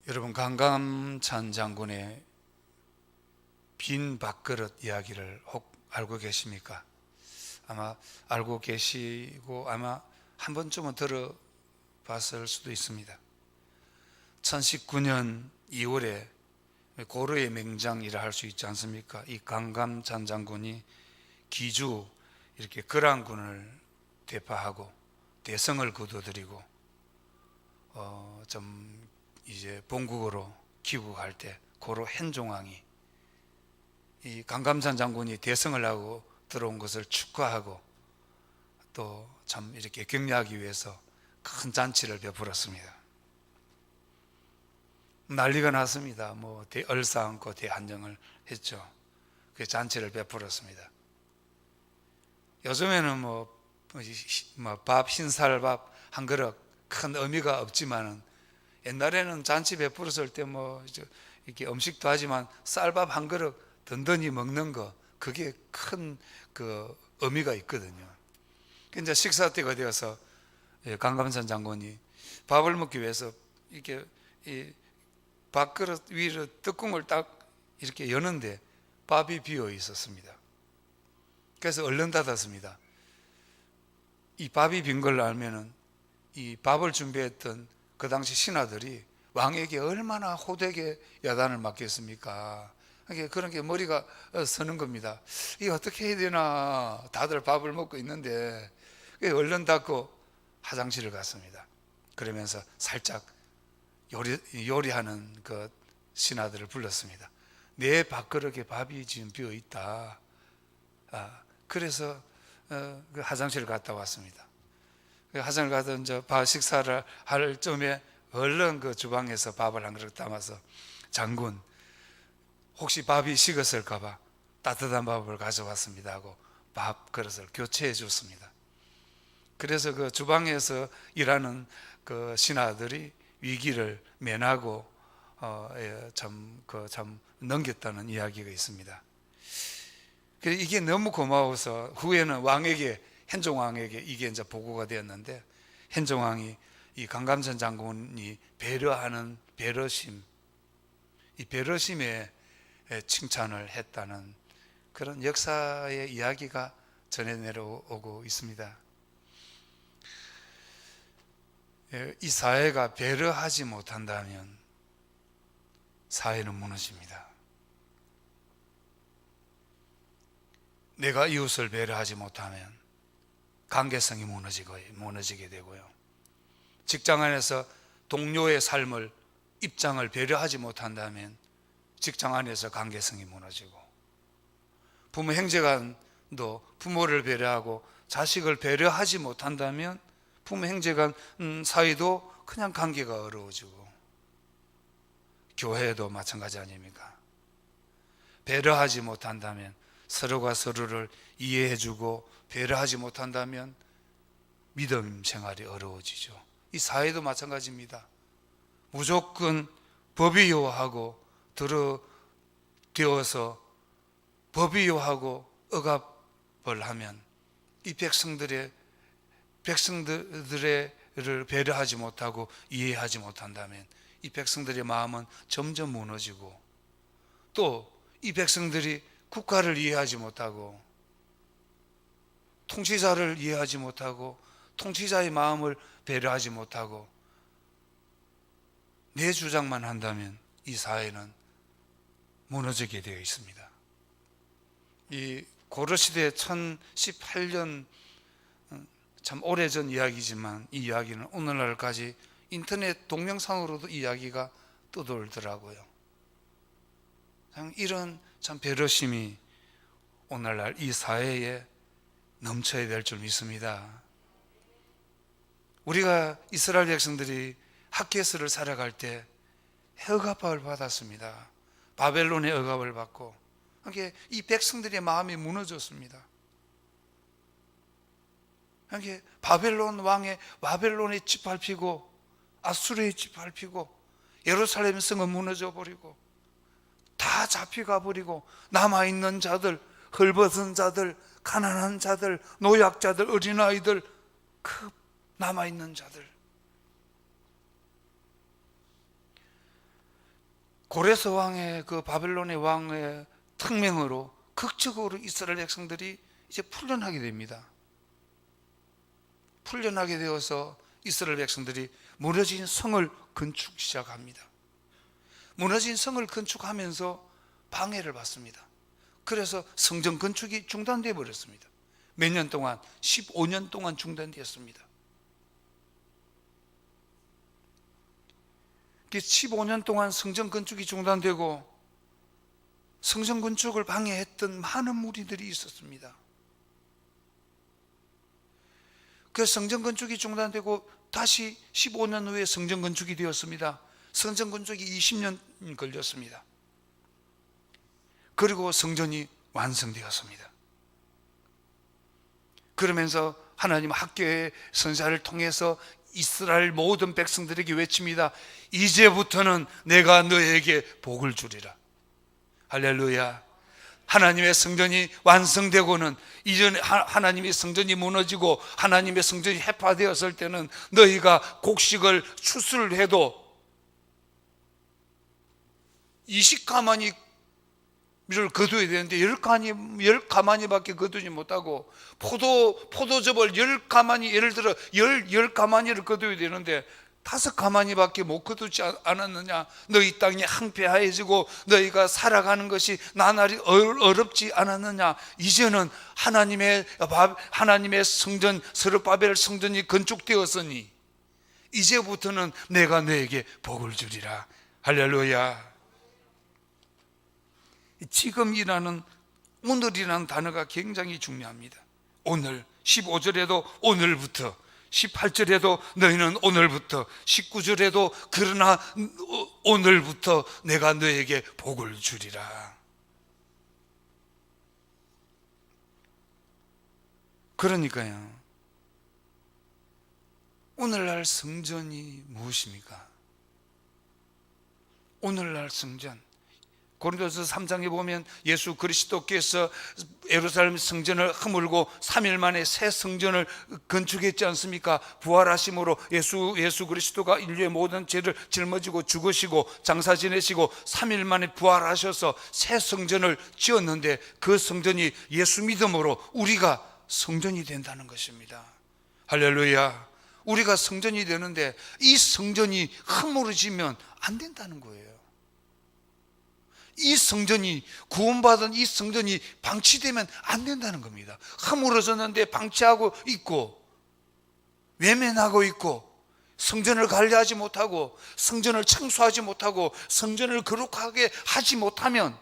여러분, 강감찬 장군의 빈 밥그릇 이야기를 혹 알고 계십니까? 아마 알고 계시고 아마 한 번쯤은 들어봤을 수도 있습니다. 1019년 2월에 고려의 맹장이라 할 수 있지 않습니까? 이 강감찬 장군이 기주 이렇게 거란군을 대파하고 대성을 거둬들이고 좀 이제 본국으로 귀국할 때 고려 현종왕이 이 강감찬 장군이 대성을 하고 들어온 것을 축하하고 또 참 이렇게 격려하기 위해서 큰 잔치를 베풀었습니다. 난리가 났습니다. 얼싸안고 대한정을 했죠. 그 잔치를 베풀었습니다. 요즘에는 흰쌀밥 한 그릇 큰 의미가 없지만은 옛날에는 잔치 베풀었을 때 이렇게 음식도 하지만 쌀밥 한 그릇 든든히 먹는 거, 그게 큰 그 의미가 있거든요. 이제 식사 때가 되어서 강감찬 장군이 밥을 먹기 위해서 이렇게 이 밥그릇 위로 뚜껑을 딱 이렇게 여는데 밥이 비어 있었습니다. 그래서 얼른 닫았습니다. 이 밥이 빈 걸 알면은 이 밥을 준비했던 그 당시 신하들이 왕에게 얼마나 호되게 야단을 맞겠습니까? 그런 게 머리가 서는 겁니다. 이게 어떻게 해야 되나, 다들 밥을 먹고 있는데. 얼른 닫고 화장실을 갔습니다. 그러면서 살짝 요리하는 그 신하들을 불렀습니다. 내 밥그릇에 밥이 지금 비어 있다. 그래서 그 화장실을 갔다 왔습니다. 화장을 가서 이제 식사를 할 쯤에 얼른 그 주방에서 밥을 한 그릇 담아서, 장군, 혹시 밥이 식었을까봐 따뜻한 밥을 가져왔습니다 하고 밥 그릇을 교체해 줬습니다. 그래서 그 주방에서 일하는 그 신하들이 위기를 면하고 참 넘겼다는 이야기가 있습니다. 이게 너무 고마워서 후에는 현종왕에게 이게 이제 보고가 되었는데, 현종왕이 이 강감찬 장군이 배려하는 배려심, 이 배려심에 칭찬을 했다는 그런 역사의 이야기가 전해 내려오고 있습니다. 이 사회가 배려하지 못한다면 사회는 무너집니다. 내가 이웃을 배려하지 못하면 관계성이 무너지게 되고요. 직장 안에서 동료의 삶을, 입장을 배려하지 못한다면 직장 안에서 관계성이 무너지고, 부모 형제간도 부모를 배려하고 자식을 배려하지 못한다면 부모 형제간 사이도 그냥 관계가 어려워지고, 교회도 마찬가지 아닙니까? 배려하지 못한다면, 서로가 서로를 이해해주고 배려하지 못한다면 믿음 생활이 어려워지죠. 이 사회도 마찬가지입니다. 무조건 법이 요하고 되어서 법이 요하고 억압을 하면 이 백성들을 배려하지 못하고 이해하지 못한다면 이 백성들의 마음은 점점 무너지고, 또 이 백성들이 국가를 이해하지 못하고 통치자를 이해하지 못하고 통치자의 마음을 배려하지 못하고 내 주장만 한다면 이 사회는 무너지게 되어 있습니다. 이 고려시대 1018년, 참 오래전 이야기지만 이 이야기는 오늘날까지 인터넷 동영상으로도 이야기가 떠돌더라고요. 이런 참 배려심이 오늘날 이 사회에 넘쳐야 될 줄 믿습니다. 우리가 이스라엘 백성들이 학개서를 살아갈 때 억압을 받았습니다. 바벨론의 억압을 받고, 이 백성들의 마음이 무너졌습니다. 바벨론 왕의 바벨론이 짓밟히고 아수르의 짓밟히고 예루살렘 성은 무너져 버리고 다 잡혀가 버리고, 남아있는 자들, 헐벗은 자들, 가난한 자들, 노약자들, 어린아이들, 남아있는 자들, 고레스 왕의 그 바벨론의 왕의 특명으로 극적으로 이스라엘 백성들이 이제 풀려나게 됩니다. 풀려나게 되어서 이스라엘 백성들이 무너진 성을 건축 시작합니다. 무너진 성을 건축하면서 방해를 받습니다. 그래서 성전 건축이 중단되어 버렸습니다. 몇 년 동안? 15년 동안 중단되었습니다. 15년 동안 성전 건축이 중단되고 성전 건축을 방해했던 많은 무리들이 있었습니다. 그 성전 건축이 중단되고 다시 15년 후에 성전 건축이 되었습니다. 성전 건축이 20년 걸렸습니다. 그리고 성전이 완성되었습니다. 그러면서 하나님 학교의 선사를 통해서 이스라엘 모든 백성들에게 외칩니다. 이제부터는 내가 너에게 복을 주리라. 할렐루야. 하나님의 성전이 완성되고는, 이전에 하나님의 성전이 무너지고 하나님의 성전이 해파되었을 때는 너희가 곡식을 추수를 해도 20가마니를 거두어야 되는데 10가마니밖에 거두지 못하고, 포도즙을 10가마니, 예를 들어 10가마니를 거두어야 되는데 5가마니밖에 못 거두지 않았느냐? 너희 땅이 황폐하여지고 너희가 살아가는 것이 나날이 어렵지 않았느냐? 이제는 하나님의 성전, 스룹바벨 성전이 건축되었으니 이제부터는 내가 너에게 복을 주리라. 할렐루야. 지금이라는, 오늘이라는 단어가 굉장히 중요합니다. 오늘, 15절에도 오늘부터, 18절에도 너희는 오늘부터, 19절에도 그러나 오늘부터 내가 너에게 복을 주리라. 그러니까요, 오늘날 성전이 무엇입니까? 오늘날 성전, 고린도서 3장에 보면 예수 그리스도께서 예루살렘 성전을 허물고 3일 만에 새 성전을 건축했지 않습니까? 부활하심으로 예수 그리스도가 인류의 모든 죄를 짊어지고 죽으시고 장사 지내시고 3일 만에 부활하셔서 새 성전을 지었는데, 그 성전이 예수 믿음으로 우리가 성전이 된다는 것입니다. 할렐루야. 우리가 성전이 되는데 이 성전이 허물어지면 안 된다는 거예요. 이 성전이, 구원받은 이 성전이 방치되면 안 된다는 겁니다. 허물어졌는데 방치하고 있고 외면하고 있고, 성전을 관리하지 못하고 성전을 청소하지 못하고 성전을 거룩하게 하지 못하면,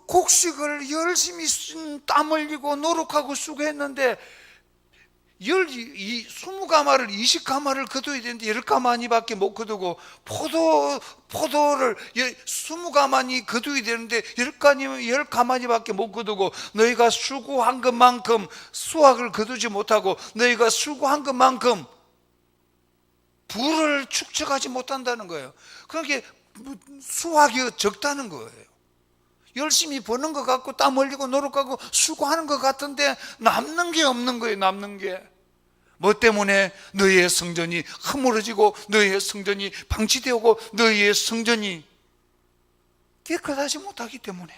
곡식을 열심히 땀 흘리고 노력하고 수고했는데 20가마를 20가마를 거둬야 되는데 10가마니밖에 못 거두고, 포도를 20가마니 거둬야 되는데 10가마니밖에 못 거두고, 너희가 수고한 것만큼 수확을 거두지 못하고 너희가 수고한 것만큼 부를 축적하지 못한다는 거예요. 그러니까 수확이 적다는 거예요. 열심히 버는 것 같고 땀 흘리고 노력하고 수고하는 것 같은데 남는 게 없는 거예요. 남는 게 뭐 때문에? 너희의 성전이 허물어지고 너희의 성전이 방치되고 너희의 성전이 깨끗하지 못하기 때문에.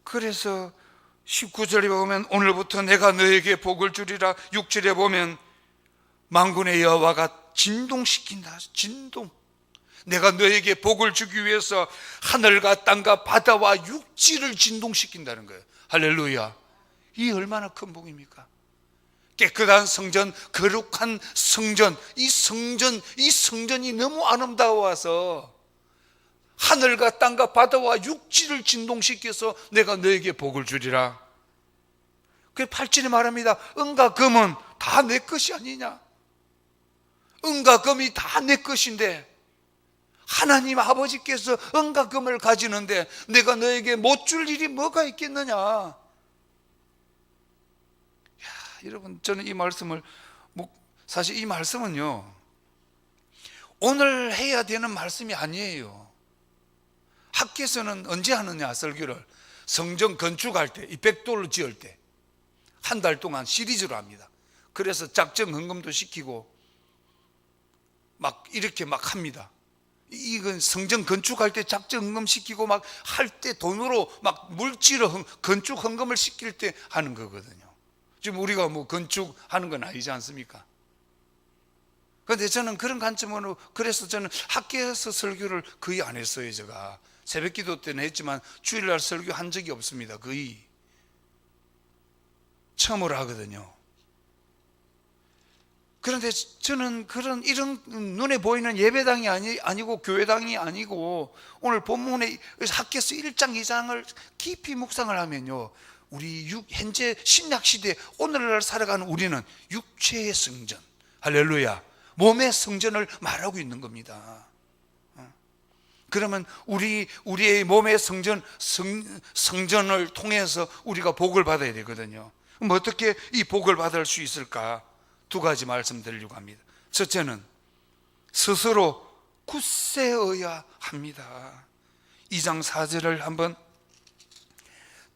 그래서 19절에 보면 오늘부터 내가 너에게 복을 주리라. 6절에 보면 만군의 여호와가 진동시킨다. 진동. 내가 너에게 복을 주기 위해서 하늘과 땅과 바다와 육지를 진동시킨다는 거예요. 할렐루야. 이 얼마나 큰 복입니까? 깨끗한 성전, 거룩한 성전, 이 성전이 너무 아름다워서 하늘과 땅과 바다와 육지를 진동시켜서 내가 너에게 복을 주리라. 그 8절에 말합니다. 은과 금은 다 내 것이 아니냐? 은과 금이 다 내 것인데, 하나님 아버지께서 은과 금을 가지는데 내가 너에게 못 줄 일이 뭐가 있겠느냐? 여러분, 저는 이 말씀을, 사실 이 말씀은요, 오늘 해야 되는 말씀이 아니에요. 학교에서는 언제 하느냐, 설교를? 성전 건축할 때, 이 벽돌로 지을 때 한 달 동안 시리즈로 합니다. 그래서 작정 헌금도 시키고 막 이렇게 막 합니다. 이건 성전 건축할 때 작정 헌금 시키고 막 할 때 돈으로 막 물질로 건축 헌금을 시킬 때 하는 거거든요. 지금 우리가 뭐 건축하는 건 아니지 않습니까? 그런데 저는 그런 관점으로, 그래서 저는 학교에서 설교를 거의 안 했어요. 제가 새벽 기도 때는 했지만 주일날 설교 한 적이 없습니다. 거의 처음으로 하거든요. 그런데 저는 이런 눈에 보이는 예배당이 아니고 교회당이 아니고 오늘 본문에 학개서 1장 2장을 깊이 묵상을 하면요, 우리 현재 신약시대 오늘날 살아가는 우리는 육체의 성전, 할렐루야, 몸의 성전을 말하고 있는 겁니다. 그러면 우리의 몸의 성전을 통해서 우리가 복을 받아야 되거든요. 그럼 어떻게 이 복을 받을 수 있을까? 두 가지 말씀드리려고 합니다. 첫째는 스스로 굳세어야 합니다. 2장 4절을 한번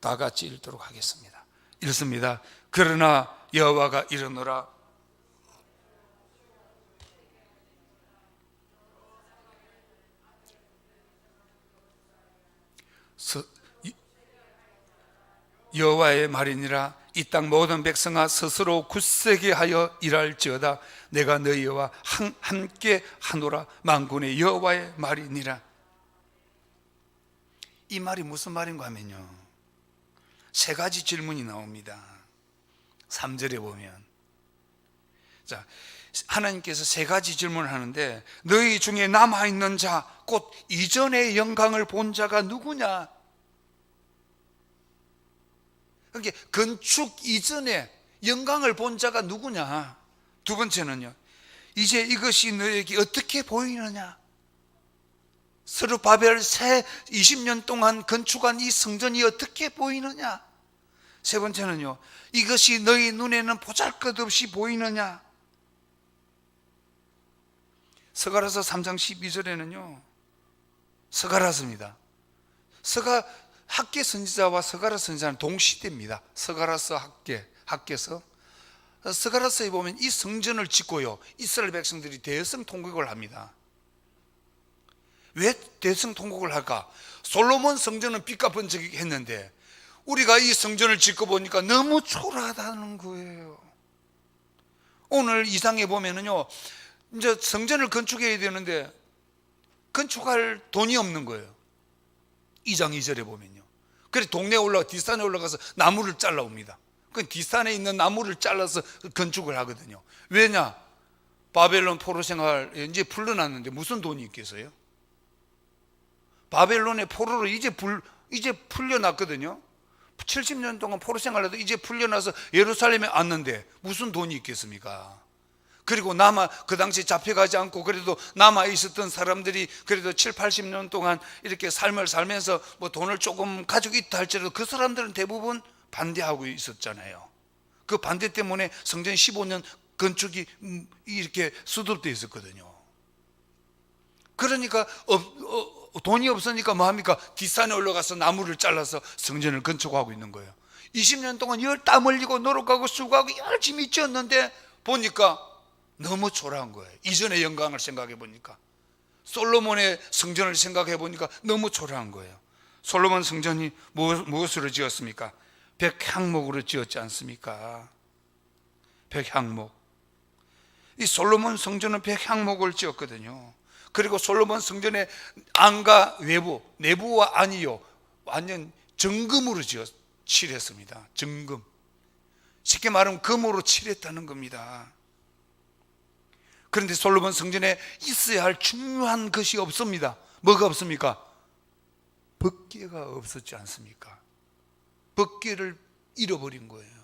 다 같이 읽도록 하겠습니다. 읽습니다. 그러나 여호와가 이르노라, 여호와의 말이니라. 이 땅 모든 백성아 스스로 굳세게 하여 일할지어다. 내가 너희와 함께 하노라. 만군의 여호와의 말이니라. 이 말이 무슨 말인가 하면요, 세 가지 질문이 나옵니다. 3절에 보면, 자, 하나님께서 세 가지 질문을 하는데, 너희 중에 남아있는 자, 곧 이전의 영광을 본 자가 누구냐? 그러니까 건축 이전에 영광을 본 자가 누구냐? 두 번째는요, 이제 이것이 너에게 어떻게 보이느냐? 스룹바벨 새 20년 동안 건축한 이 성전이 어떻게 보이느냐? 세 번째는요, 이것이 너희 눈에는 보잘것없이 보이느냐? 스가랴서 3장 12절에는요 스가랴서입니다. 학개 선지자와 스가랴 선지자는 동시대입니다. 스가랴서 학개서. 스가랴서에 보면 이 성전을 짓고요, 이스라엘 백성들이 대성 통곡을 합니다. 왜 대성 통곡을 할까? 솔로몬 성전은 빚과 번쩍이 했는데 우리가 이 성전을 짓고 보니까 너무 초라하다는 거예요. 오늘 이상에 보면은요, 이제 성전을 건축해야 되는데 건축할 돈이 없는 거예요. 2장 2절에 보면요. 그래서 동네에 뒷산에 올라가서 나무를 잘라옵니다. 그 뒷산에 있는 나무를 잘라서 건축을 하거든요. 왜냐? 바벨론 포로 생활 이제 풀려났는데 무슨 돈이 있겠어요? 바벨론의 포로로 이제 풀려났거든요. 70년 동안 포로 생활해도 이제 풀려나서 예루살렘에 왔는데 무슨 돈이 있겠습니까? 그리고 그 당시 잡혀가지 않고 그래도 남아 있었던 사람들이 그래도 7, 80년 동안 이렇게 삶을 살면서 뭐 돈을 조금 가지고 있다 할지라도 그 사람들은 대부분 반대하고 있었잖아요. 그 반대 때문에 성전 15년 건축이 이렇게 수습되어 있었거든요. 그러니까 돈이 없으니까 뭐 합니까? 뒷산에 올라가서 나무를 잘라서 성전을 건축하고 있는 거예요. 20년 동안 땀 흘리고 노력하고 수고하고 열심히 지었는데 보니까 너무 초라한 거예요. 이전의 영광을 생각해 보니까, 솔로몬의 성전을 생각해 보니까 너무 초라한 거예요. 솔로몬 성전이 무엇으로 지었습니까? 백향목으로 지었지 않습니까? 백향목. 이 솔로몬 성전은 백향목을 지었거든요. 그리고 솔로몬 성전의 안과 내부와 안이요, 완전 정금으로 칠했습니다. 정금. 쉽게 말하면 금으로 칠했다는 겁니다. 그런데 솔로몬 성전에 있어야 할 중요한 것이 없습니다. 뭐가 없습니까? 법궤가 없었지 않습니까? 법궤를 잃어버린 거예요.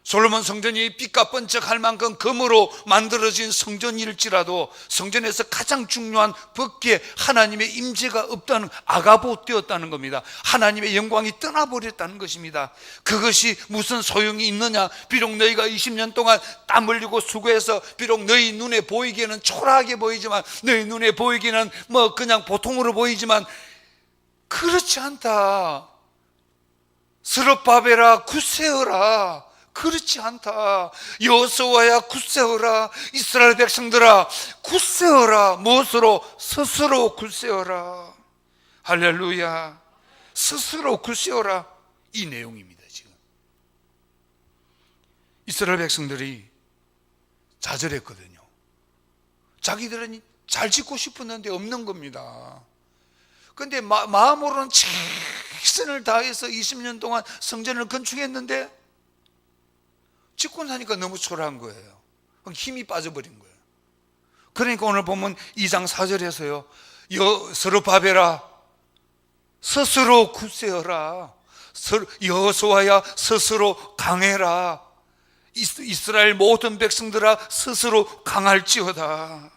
솔로몬 성전이 빛과 번쩍할 만큼 금으로 만들어진 성전일지라도 성전에서 가장 중요한 법궤, 하나님의 임재가 없다는, 아가보되었다는 겁니다. 하나님의 영광이 떠나버렸다는 것입니다. 그것이 무슨 소용이 있느냐? 비록 너희가 20년 동안 땀 흘리고 수고해서 비록 너희 눈에 보이기에는 초라하게 보이지만, 너희 눈에 보이기는 뭐 그냥 보통으로 보이지만 그렇지 않다. 스룹바벨아 굳세어라. 그렇지 않다. 여호수아야 굳세어라. 이스라엘 백성들아 굳세어라. 무엇으로? 스스로 굳세어라. 할렐루야. 스스로 굳세어라. 이 내용입니다. 지금 이스라엘 백성들이 좌절했거든요. 자기들은 잘 짓고 싶었는데 없는 겁니다. 그런데 마음으로는 최선을 다해서 20년 동안 성전을 건축했는데 짓고 나니까 너무 초라한 거예요. 힘이 빠져버린 거예요. 그러니까 오늘 보면 2장 4절에서요, 스룹바벨아 스스로 굳세어라. 여호수아야 스스로 강해라. 이스라엘 모든 백성들아 스스로 강할지어다.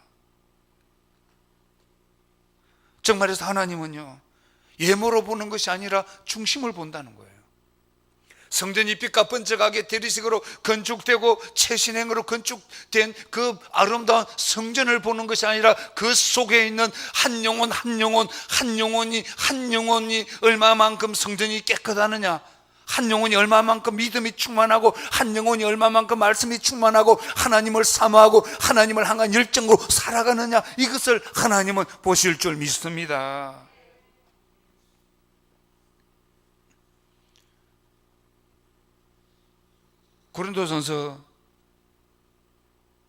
정말해서 하나님은요, 예모로 보는 것이 아니라 중심을 본다는 거예요. 성전이 빛과 번쩍하게 대리식으로 건축되고 최신행으로 건축된 그 아름다운 성전을 보는 것이 아니라 그 속에 있는 한 영혼이 얼마만큼 성전이 깨끗하느냐, 한 영혼이 얼마만큼 믿음이 충만하고, 한 영혼이 얼마만큼 말씀이 충만하고 하나님을 사모하고 하나님을 향한 열정으로 살아가느냐, 이것을 하나님은 보실 줄 믿습니다. 고린도전서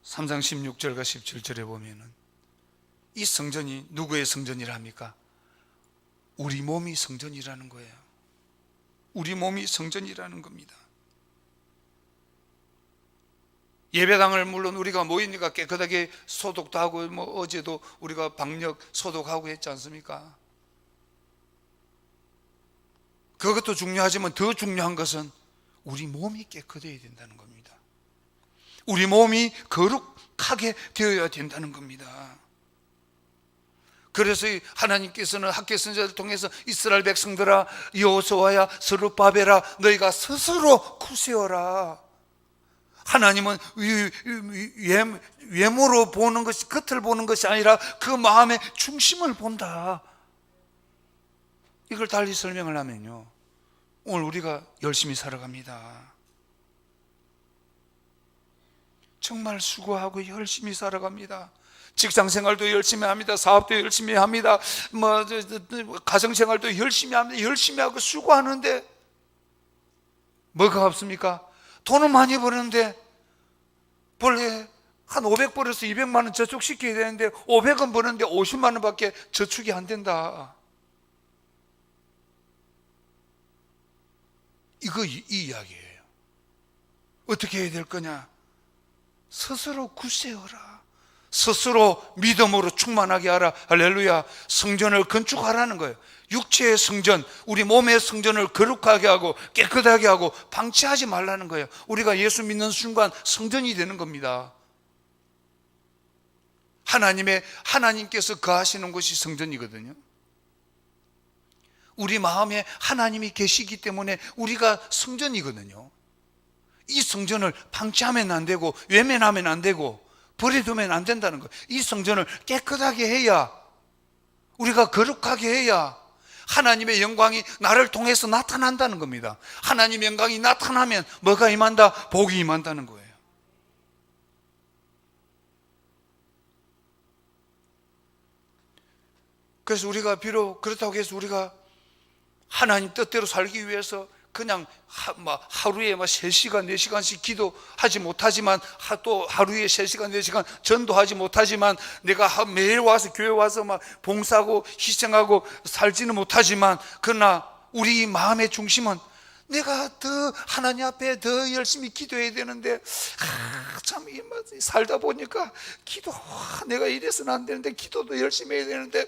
3장 16절과 17절에 보면은 이 성전이 누구의 성전이라 합니까? 우리 몸이 성전이라는 거예요. 우리 몸이 성전이라는 겁니다. 예배당을 물론 우리가 모이니까 깨끗하게 소독도 하고, 어제도 우리가 방역 소독하고 했지 않습니까? 그것도 중요하지만 더 중요한 것은 우리 몸이 깨끗해야 된다는 겁니다. 우리 몸이 거룩하게 되어야 된다는 겁니다. 그래서 하나님께서는 학개 선지자를 통해서 이스라엘 백성들아 여호수아야 스룹바벨아 너희가 스스로 굳세어라. 하나님은 외모로 보는 것이, 겉을 보는 것이 아니라 그 마음의 중심을 본다. 이걸 달리 설명을 하면요, 오늘 우리가 열심히 살아갑니다. 정말 수고하고 열심히 살아갑니다. 직장생활도 열심히 합니다. 사업도 열심히 합니다. 가정생활도 열심히 합니다. 열심히 하고 수고하는데 뭐가 없습니까? 돈은 많이 버는데 원래 한 500벌에서 200만 원 저축시켜야 되는데 500원 버는데 50만 원밖에 저축이 안 된다. 이 이야기예요. 어떻게 해야 될 거냐? 스스로 굳세어라. 스스로 믿음으로 충만하게 하라. 할렐루야. 성전을 건축하라는 거예요. 육체의 성전, 우리 몸의 성전을 거룩하게 하고 깨끗하게 하고 방치하지 말라는 거예요. 우리가 예수 믿는 순간 성전이 되는 겁니다. 하나님께서 거하시는 곳이 성전이거든요. 우리 마음에 하나님이 계시기 때문에 우리가 성전이거든요. 이 성전을 방치하면 안 되고 외면하면 안 되고 버려두면 안 된다는 거예요. 이 성전을 깨끗하게 해야, 우리가 거룩하게 해야 하나님의 영광이 나를 통해서 나타난다는 겁니다. 하나님의 영광이 나타나면 뭐가 임한다? 복이 임한다는 거예요. 그래서 우리가 비록 그렇다고 해서 우리가 하나님 뜻대로 살기 위해서 그냥 하루에 3시간, 4시간씩 기도하지 못하지만, 또 하루에 3시간, 4시간 전도하지 못하지만, 내가 매일 와서 교회 와서 봉사하고 희생하고 살지는 못하지만, 그러나 우리 마음의 중심은 내가 더 하나님 앞에 더 열심히 기도해야 되는데, 참 살다 보니까 내가 이래서는 안 되는데 기도도 열심히 해야 되는데,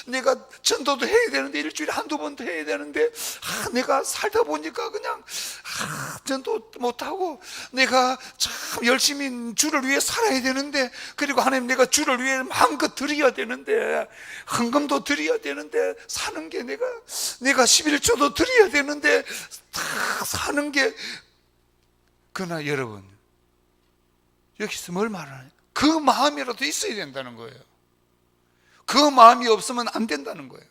내가 전도도 해야 되는데 일주일에 한두 번도 해야 되는데, 내가 살다 보니까 그냥 전도 못하고, 내가 참 열심히 주를 위해 살아야 되는데, 그리고 하나님 내가 주를 위해 마음껏 드려야 되는데, 헌금도 드려야 되는데, 사는 게 내가 11조도 드려야 되는데 다 사는 게. 그러나 여러분, 여기서 뭘 말하냐? 그 마음이라도 있어야 된다는 거예요. 그 마음이 없으면 안 된다는 거예요.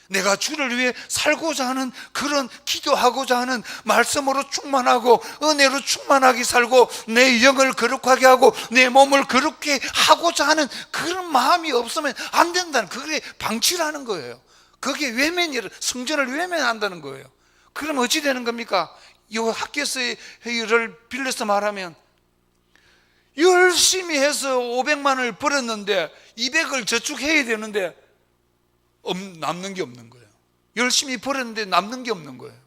내가 주를 위해 살고자 하는, 그런 기도하고자 하는 말씀으로 충만하고 은혜로 충만하게 살고 내 영을 거룩하게 하고 내 몸을 거룩게 하고자 하는 그런 마음이 없으면 안 된다는, 그게 방치라는 거예요. 그게 외면이라, 성전을 외면한다는 거예요. 그럼 어찌 되는 겁니까? 이 학교에서의 회의를 빌려서 말하면, 열심히 해서 500만 원을 벌었는데 200을 저축해야 되는데 남는 게 없는 거예요. 열심히 벌었는데 남는 게 없는 거예요.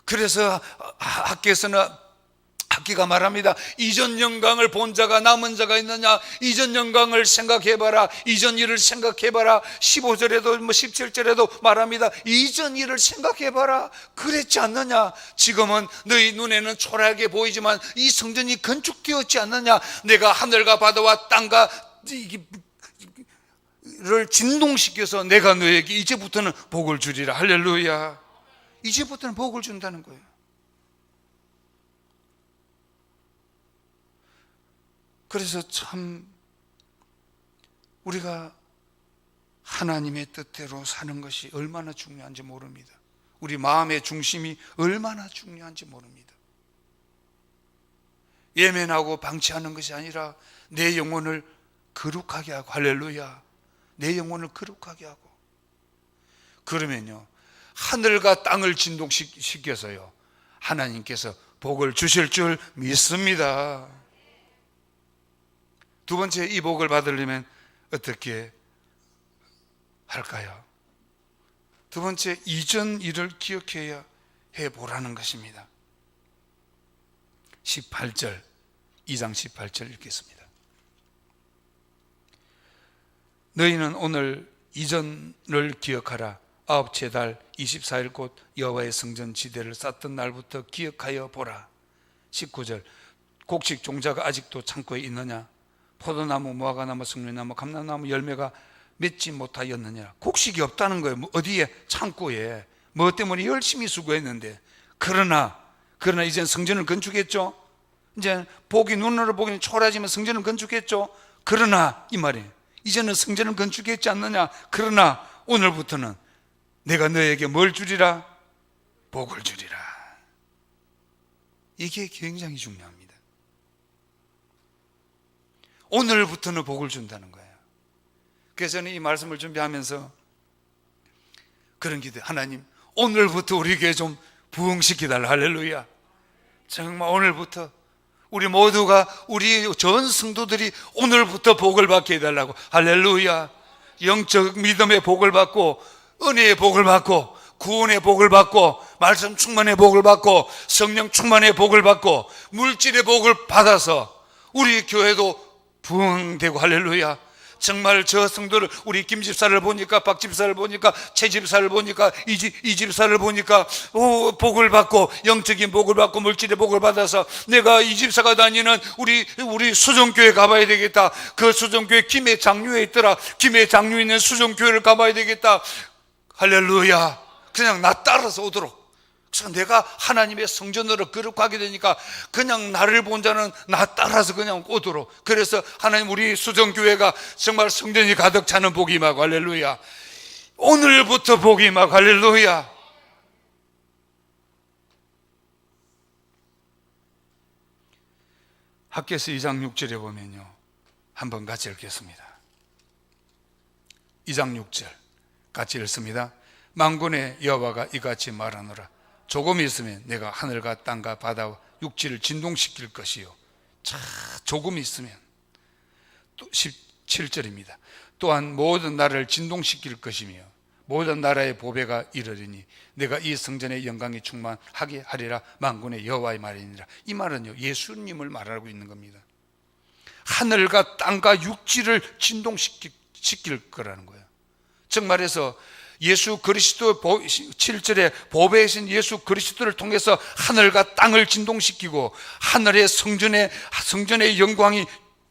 그래서 학기가 말합니다. 이전 영광을 본 자가 남은 자가 있느냐? 이전 영광을 생각해봐라. 이전 일을 생각해봐라. 15절에도 17절에도 말합니다. 이전 일을 생각해봐라. 그랬지 않느냐? 지금은 너희 눈에는 초라하게 보이지만 이 성전이 건축되었지 않느냐? 내가 하늘과 바다와 땅과 를 진동시켜서 내가 너에게 이제부터는 복을 주리라. 할렐루야. 이제부터는 복을 준다는 거예요. 그래서 참 우리가 하나님의 뜻대로 사는 것이 얼마나 중요한지 모릅니다. 우리 마음의 중심이 얼마나 중요한지 모릅니다. 예면하고 방치하는 것이 아니라 내 영혼을 거룩하게 하고, 할렐루야, 내 영혼을 거룩하게 하고, 그러면요 하늘과 땅을 진동시켜서요 하나님께서 복을 주실 줄 믿습니다. 두 번째, 이 복을 받으려면 어떻게 할까요? 두 번째, 이전 일을 기억해야 해보라는 것입니다. 18절, 2장 18절 읽겠습니다. 너희는 오늘 이전을 기억하라. 아홉째 달 24일 곧 여호와의 성전 지대를 쌓던 날부터 기억하여 보라. 19절, 곡식 종자가 아직도 창고에 있느냐? 포도나무, 무화과나무, 성류나무, 감람나무 열매가 맺지 못하였느냐? 곡식이 없다는 거예요. 어디에? 창고에. 뭐 때문에? 열심히 수고했는데. 그러나 이젠 성전을 건축했죠. 이제 복이 눈으로 보기는 초라하지만 성전을 건축했죠. 그러나 이 말이에요. 이제는 성전을 건축했지 않느냐? 그러나 오늘부터는 내가 너에게 뭘 주리라? 복을 주리라. 이게 굉장히 중요합니다. 오늘부터는 복을 준다는 거예요. 그래서 저는 이 말씀을 준비하면서 그런 기도, 하나님 오늘부터 우리 교회 좀 부흥시키달라. 할렐루야. 정말 오늘부터 우리 모두가, 우리 전 성도들이 오늘부터 복을 받게 해달라고. 할렐루야. 영적 믿음의 복을 받고, 은혜의 복을 받고, 구원의 복을 받고, 말씀 충만의 복을 받고, 성령 충만의 복을 받고, 물질의 복을 받아서 우리 교회도 부흥되고, 할렐루야. 정말 저 성도를, 우리 김 집사를 보니까, 박 집사를 보니까, 최 집사를 보니까, 이 집사를 보니까 복을 받고, 영적인 복을 받고, 물질의 복을 받아서 내가 이 집사가 다니는 우리 수정교회 가봐야 되겠다. 그 수정교회 김해 장류에 있더라. 김해 장류에 있는 수정교회를 가봐야 되겠다. 할렐루야. 그냥 나 따라서 오도록. 그래서 내가 하나님의 성전으로 거룩하게 되니까 그냥 나를 본 자는 나 따라서 그냥 오도록. 그래서 하나님, 우리 수정교회가 정말 성전이 가득 차는 복이 임하고, 할렐루야. 오늘부터 복이 임하고, 할렐루야. 학개서 2장 6절에 보면요, 한번 같이 읽겠습니다. 2장 6절 같이 읽습니다. 만군의 여호와가 이같이 말하노라. 조금 있으면 내가 하늘과 땅과 바다와 육지를 진동시킬 것이요. 자, 조금 있으면. 또 17절입니다. 또한 모든 나라를 진동시킬 것이며 모든 나라의 보배가 이르리니 내가 이 성전의 영광이 충만하게 하리라. 만군의 여호와의 말이니라. 이 말은요, 예수님을 말하고 있는 겁니다. 하늘과 땅과 육지를 진동시킬 거라는 거예요. 즉 말해서 예수 그리스도 7절에 보배이신 예수 그리스도를 통해서 하늘과 땅을 진동시키고, 하늘의 성전의 영광이,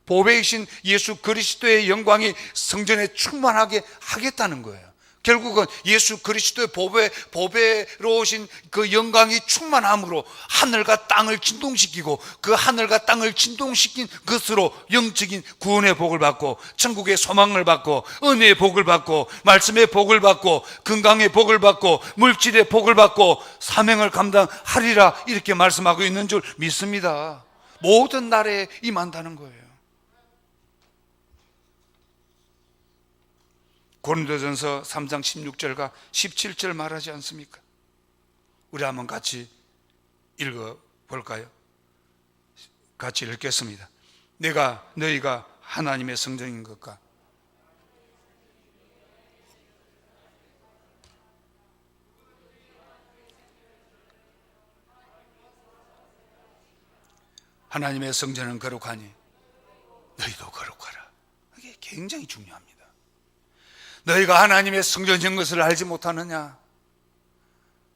보배이신 예수 그리스도의 영광이 성전에 충만하게 하겠다는 거예요. 결국은 예수 그리스도의 보배로 오신 그 영광이 충만함으로 하늘과 땅을 진동시키고, 그 하늘과 땅을 진동시킨 것으로 영적인 구원의 복을 받고, 천국의 소망을 받고, 은혜의 복을 받고, 말씀의 복을 받고, 건강의 복을 받고, 물질의 복을 받고 사명을 감당하리라, 이렇게 말씀하고 있는 줄 믿습니다. 모든 날에 임한다는 거예요. 고린도전서 3장 16절과 17절 말하지 않습니까? 우리 한번 같이 읽어볼까요? 같이 읽겠습니다. 너희가 하나님의 성전인 것과 하나님의 성전은 거룩하니 너희도 거룩하라. 이게 굉장히 중요합니다. 너희가 하나님의 성전인 것을 알지 못하느냐?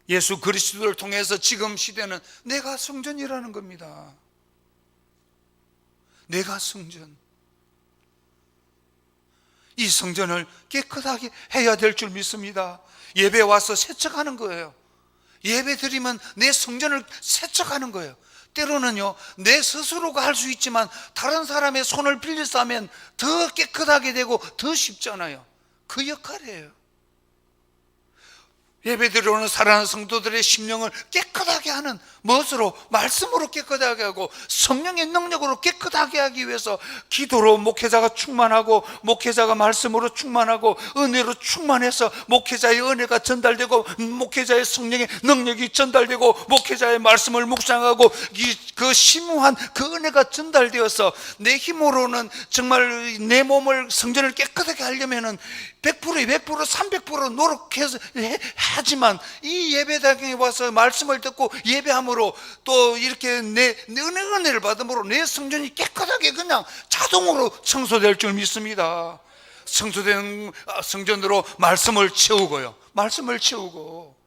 예수 그리스도를 통해서 지금 시대는 내가 성전이라는 겁니다. 내가 성전. 이 성전을 깨끗하게 해야 될 줄 믿습니다. 예배 와서 세척하는 거예요. 예배 드리면 내 성전을 세척하는 거예요. 때로는요, 내 스스로가 할 수 있지만 다른 사람의 손을 빌려서 하면 더 깨끗하게 되고 더 쉽잖아요. 그 역할이에요. 예배 드려오는 사랑하는 성도들의 심령을 깨끗하게 하는, 무엇으로? 말씀으로 깨끗하게 하고 성령의 능력으로 깨끗하게 하기 위해서 기도로 목회자가 충만하고, 목회자가 말씀으로 충만하고 은혜로 충만해서 목회자의 은혜가 전달되고, 목회자의 성령의 능력이 전달되고, 목회자의 말씀을 묵상하고 그 심오한 그 은혜가 전달되어서 내 힘으로는 정말 내 몸을, 성전을 깨끗하게 하려면은 100%, 300% 노력해서 하지만 이 예배당에 와서 말씀을 듣고 예배함으로 또 이렇게 내 은혜를 받음으로 내 성전이 깨끗하게 그냥 자동으로 청소될 줄 믿습니다. 청소된 성전으로 말씀을 채우고요, 말씀을 채우고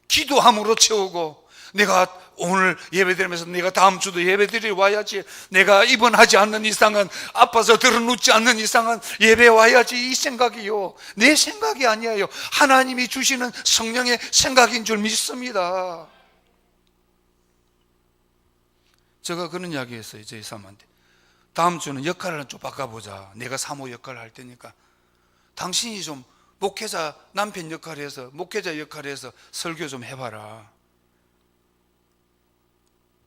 기도함으로 채우고, 내가 오늘 예배드리면서 내가 다음 주도 예배드리러 와야지, 내가 입원하지 않는 이상은, 아파서 들어눕지 않는 이상은 예배 와야지, 이 생각이요, 내 생각이 아니에요. 하나님이 주시는 성령의 생각인 줄 믿습니다. 제가 그런 이야기 했어요, 저희 사모한테. 다음 주는 역할을 좀 바꿔보자. 내가 사모 역할을 할 테니까 당신이 좀 목회자, 남편 역할을 해서, 목회자 역할을 해서 설교 좀 해봐라.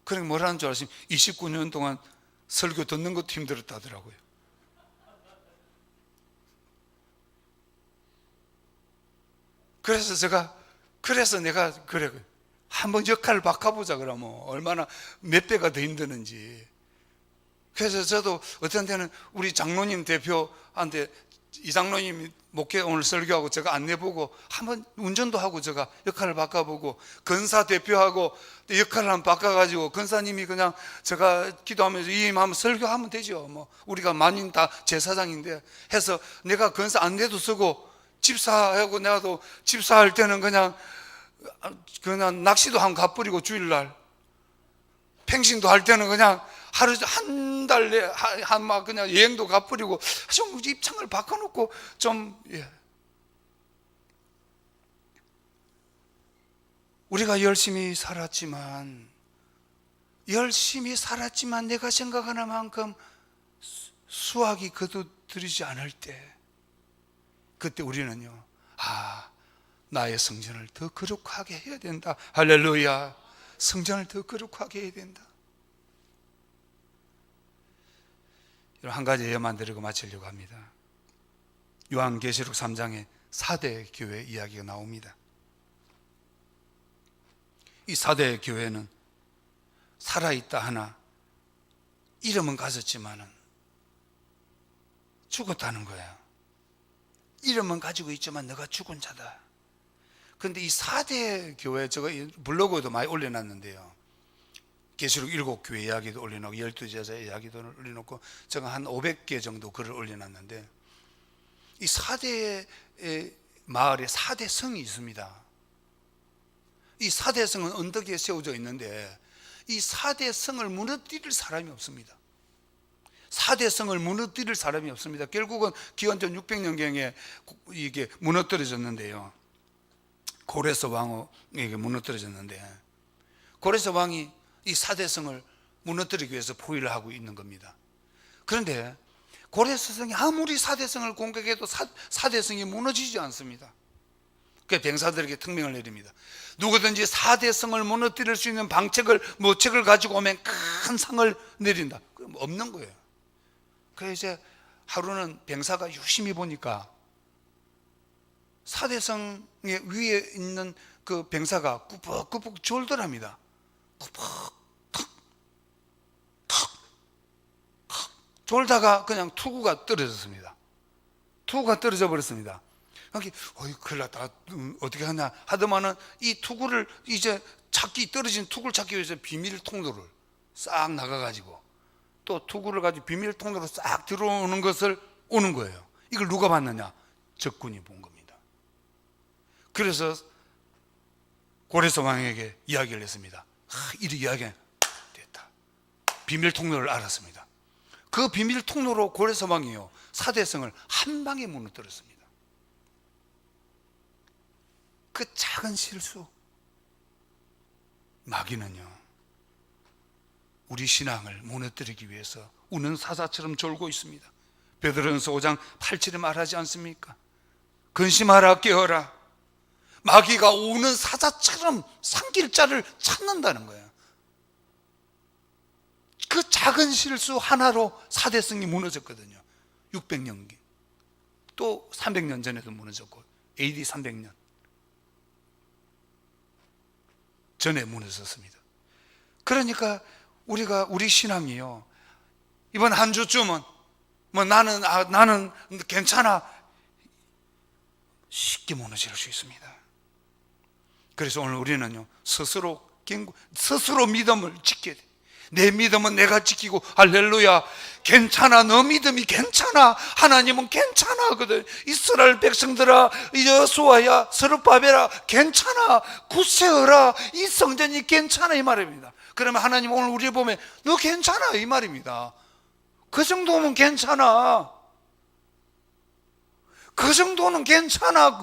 그러니까 뭐라는 줄 아십니까? 29년 동안 설교 듣는 것도 힘들었다더라고요. 그래서 내가 그래, 한번 역할을 바꿔보자. 그러면 얼마나 몇 배가 더 힘드는지. 그래서 저도 어떤 때는 우리 장로님 대표한테, 이 장로님이 목회 오늘 설교하고 제가 안내보고 한번 운전도 하고 제가 역할을 바꿔보고, 건사 대표하고 역할을 한번 바꿔가지고 건사님이 그냥 제가 기도하면서 이임하면 설교하면 되죠. 뭐 우리가 만인 다 제사장인데 해서 내가 건사 안내도 쓰고, 집사하고 내가도 집사할 때는 그냥 낚시도 한번 가버리고, 주일날 팽신도 할 때는 그냥 하루 한 달에 막 그냥 여행도 가버리고, 좀 입장을 바꿔놓고 좀, 우리가 열심히 살았지만 내가 생각하는 만큼 수확이 거두드리지 않을 때, 그때 우리는요, 나의 성전을 더 거룩하게 해야 된다. 할렐루야. 성전을 더 거룩하게 해야 된다. 한 가지 예만 드리고 마치려고 합니다. 요한계시록 3장에 4대 교회 이야기가 나옵니다. 이 4대 교회는 살아있다 하나 이름은 가졌지만은 죽었다는 거예요. 이름은 가지고 있지만 너가 죽은 자다. 그런데 이 4대 교회, 제가 블로그에도 많이 올려놨는데요, 계시록 7교회 이야기도 올려놓고 12제자 이야기도 올려놓고 제가 한 500개 정도 글을 올려놨는데, 이 4대 마을에 4대 성이 있습니다. 이 4대 성은 언덕에 세워져 있는데 이 4대 성을 무너뜨릴 사람이 없습니다. 사대성을 무너뜨릴 사람이 없습니다. 결국은 기원전 600년경에 이게 무너뜨려졌는데요. 고레스 왕에게 무너뜨려졌는데, 고레스 왕이 이 사대성을 무너뜨리기 위해서 포위를 하고 있는 겁니다. 그런데 고레스 성이 아무리 사대성을 공격해도 사대성이 무너지지 않습니다. 그래서 병사들에게 특명을 내립니다. 누구든지 사대성을 무너뜨릴 수 있는 모책을 가지고 오면 큰 상을 내린다. 그럼 없는 거예요. 그래서 이제 하루는 병사가 유심히 보니까 사대성의 위에 있는 그 병사가 꾸벅꾸벅 졸더랍니다. 꾸벅 탁 졸다가 그냥 투구가 떨어졌습니다. 투구가 떨어져 버렸습니다. 어이, 큰일 났다. 어떻게 하냐 하더만은 이 투구를 이제 떨어진 투구를 찾기 위해서 비밀 통로를 싹 나가가지고 또 투구를 가지고 비밀 통로로 싹 들어오는 것을 오는 거예요. 이걸 누가 봤느냐? 적군이 본 겁니다. 그래서 고레스 왕에게 이야기를 했습니다. 이렇게 이야기가 됐다. 비밀 통로를 알았습니다. 그 비밀 통로로 고레스 왕이요, 사대성을 한 방에 무너뜨렸습니다. 그 작은 실수, 마귀는요 우리 신앙을 무너뜨리기 위해서 우는 사자처럼 졸고 있습니다. 베드로전서 5장 8절에 말하지 않습니까? 근심하라, 깨어라. 마귀가 우는 사자처럼 산길자를 찾는다는 거예요. 그 작은 실수 하나로 사대성이 무너졌거든요. 600년기 또 300년 전에도 무너졌고 AD 300년 전에 무너졌습니다. 그러니까 우리 신앙이요, 이번 한 주쯤은 뭐 나는 괜찮아, 쉽게 무너질 수 있습니다. 그래서 오늘 우리는요 스스로 믿음을 지켜야 돼. 내 믿음은 내가 지키고, 할렐루야, 괜찮아, 너 믿음이 괜찮아, 하나님은 괜찮아 하거든. 이스라엘 백성들아, 여호수아야, 스룹바벨아, 괜찮아, 굳세어라, 이 성전이 괜찮아, 이 말입니다. 그러면 하나님 오늘 우리 보면 너 괜찮아, 이 말입니다. 그 정도면 괜찮아, 그 정도는 괜찮아.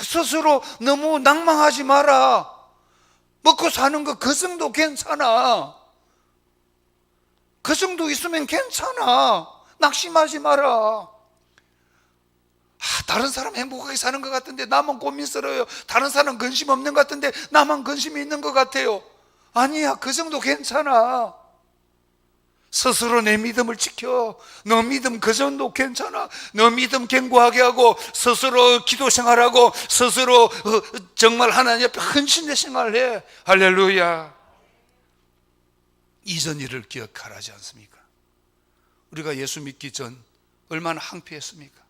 스스로 너무 낭망하지 마라. 먹고 사는 거 그 정도 괜찮아. 그 정도 있으면 괜찮아. 낙심하지 마라. 다른 사람 행복하게 사는 것 같은데 나만 고민스러워요. 다른 사람 근심 없는 것 같은데 나만 근심이 있는 것 같아요. 아니야, 그 정도 괜찮아. 스스로 내 믿음을 지켜. 너 믿음 그 정도 괜찮아. 너 믿음 견고하게 하고, 스스로 기도 생활하고, 스스로 정말 하나님 앞에 헌신의 생활해. 할렐루야. 이전 일을 기억하라지 않습니까? 우리가 예수 믿기 전 얼마나 황폐했습니까?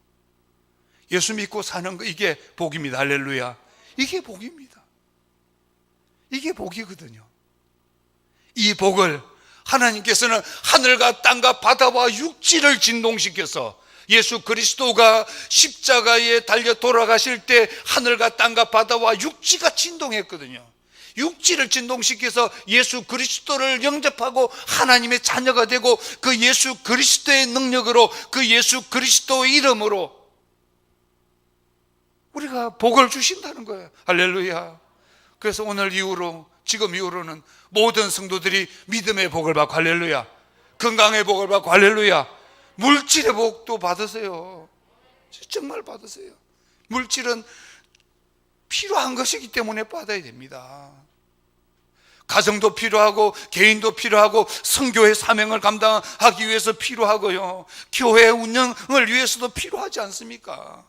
예수 믿고 사는 거, 이게 복입니다. 할렐루야. 이게 복입니다. 이게 복이거든요. 이 복을 하나님께서는 하늘과 땅과 바다와 육지를 진동시켜서, 예수 그리스도가 십자가에 달려 돌아가실 때 하늘과 땅과 바다와 육지가 진동했거든요. 육지를 진동시켜서 예수 그리스도를 영접하고 하나님의 자녀가 되고, 그 예수 그리스도의 능력으로, 그 예수 그리스도의 이름으로 우리가 복을 주신다는 거예요. 할렐루야. 그래서 오늘 이후로, 지금 이후로는 모든 성도들이 믿음의 복을 받고, 할렐루야, 건강의 복을 받고, 할렐루야, 물질의 복도 받으세요. 정말 받으세요. 물질은 필요한 것이기 때문에 받아야 됩니다. 가정도 필요하고, 개인도 필요하고, 선교의 사명을 감당하기 위해서 필요하고요, 교회 운영을 위해서도 필요하지 않습니까?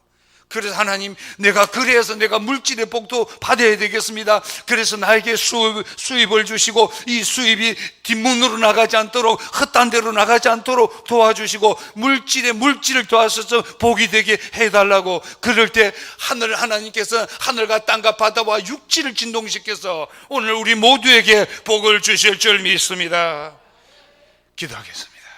그래서 하나님, 그래서 내가 물질의 복도 받아야 되겠습니다. 그래서 나에게 수입을 주시고, 이 수입이 뒷문으로 나가지 않도록, 헛된 데로 나가지 않도록 도와주시고, 물질을 도와주셔서 복이 되게 해달라고. 그럴 때 하나님께서 하늘과 땅과 바다와 육지를 진동시켜서 오늘 우리 모두에게 복을 주실 줄 믿습니다. 기도하겠습니다.